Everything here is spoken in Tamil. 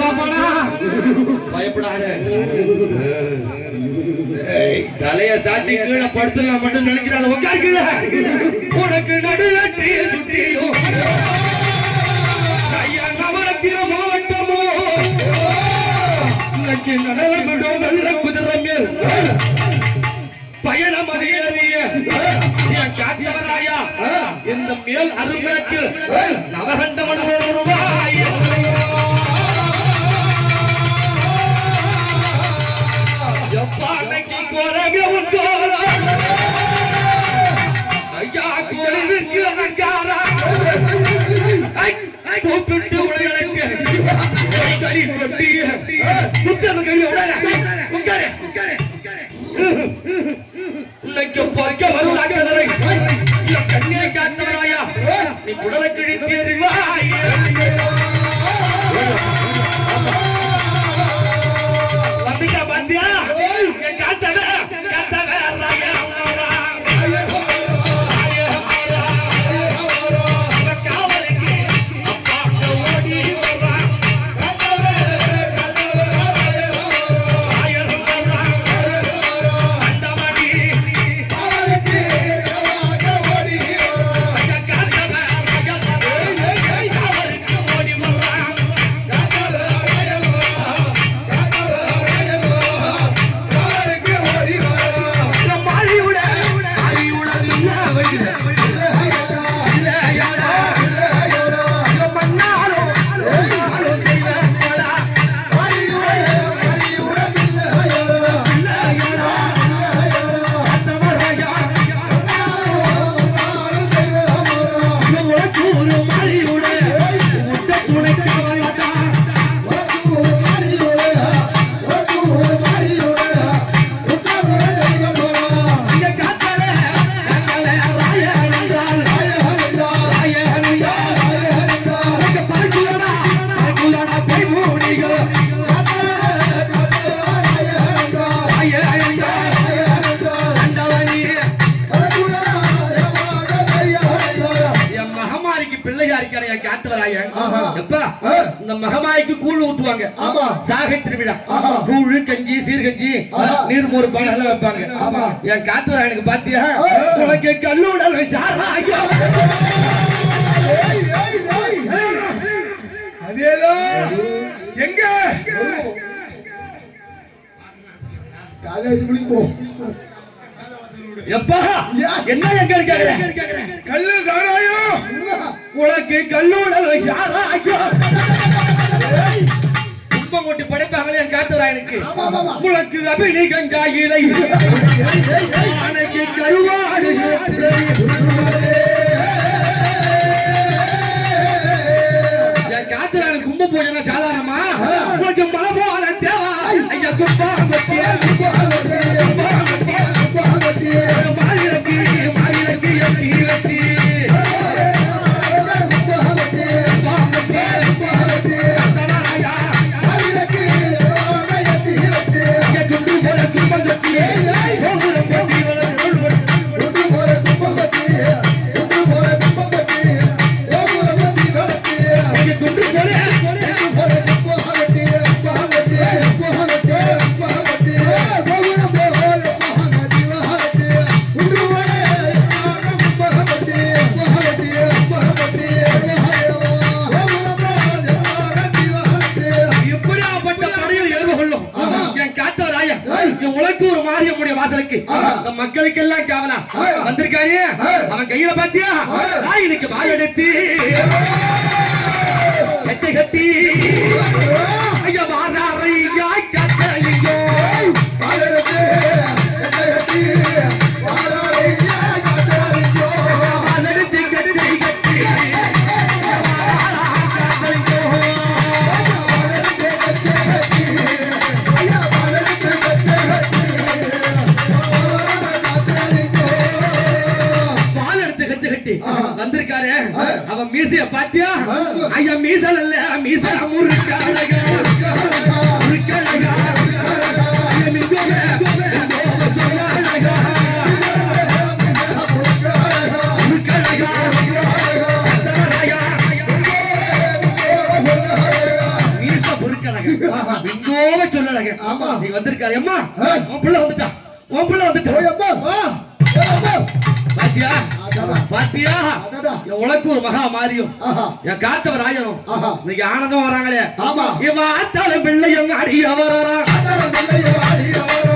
பாப்பானா பயப்படாத தலைய சாத்தி கீழே படுத்துலாம் மட்டும் நினைக்கிறாள் உட்கார் கீழே உனக்கு நடுநட்டி சுட்டியும் ஐயா நவரத்தின மாவட்டமோ இன்னைக்கு நடனமிடும் நல்ல குதிரை மேல் பயணம் அதிகறிய காத்தவராயா இந்த மேல் அருமேற்றில் நவகண்டமன் வருவாய் எப்பா அன்னைக்கு கோலமே உன் கோலம் ஐயா கோலிவிற்கு அலங்காரா கூப்பிட்டு உடையழைக்க கறி கொட்டிய குத்தம் கறி உட்காரு இன்னைக்கு பார்க்க வருவாய் கண்ணே காத்தவராயா நீ குடலை கிழித்தேறிவாய் வந்துட்டா பாத்தியா காத்தவ ராயா காவலுக்கு அப்பா ஓடி இந்த மகமாய்க்கு கூழ் ஊத்துவாங்க சாகை திருவிழா கூழு கஞ்சி சீர்கஞ்சி நீர்மோர் பானை எல்லாம் வைப்பாங்க என் காத்துவராயனுக்கு பாத்தியா உனக்கு கல்லூடல் எங்க காலேஜ் முடிப்போம் எப்பா என்ன எங்க கேக்குறேன் கல்லு சாராயோ உனக்கு கல்லூடல் கும்பங்கொட்டி படைப்பாங்களே என் காத்துராயனுக்கு உனக்கு அபிநீகங்காயிலை அன்னைக்கு கருவாடு என் காத்துராயனுக்கு கும்ப பூஜை சாதாரணமா உனக்கு மலை போல தேவா ஐயா துப்பா மக்களுக்கு எல்லாம் காவலா வந்திருக்காரு அவன் கையில பாத்தியா இன்னைக்கு வாய் எடுத்து கட்டி கட்டி ஐயா வாராரையா கட்டலியோ வந்திருக்காரு அவன் மீசைய பாத்தியா ஐயா மீசல் அல்ல மீச முறுக்கழகா முறுக்கழகா ஐயா மிகோவே சொல்லழகா முறுக்கழகா மீச முறுக்கழகா சோக சொல்லலங்க ஆமா. நீ வந்திருக்காரு அம்மா ஆ. உன் பிள்ளை வந்துட்டா உன் பிள்ளை வந்துட்டா ஓய் அம்மா வா ஏய் அம்மா பாத்தியா அடடா. பாத்தியா அடடா. என் உனக்கு ஒரு மகா மாரியம் ஆஹா என் காத்தவர் ஆயிரம் ஆஹா இன்னைக்கு ஆனந்தம் வராங்களே ஆமா இவன் ஆத்தாலும் பிள்ளையும் அடிய வரா ஆதாரம் இல்லையோ அடியவரா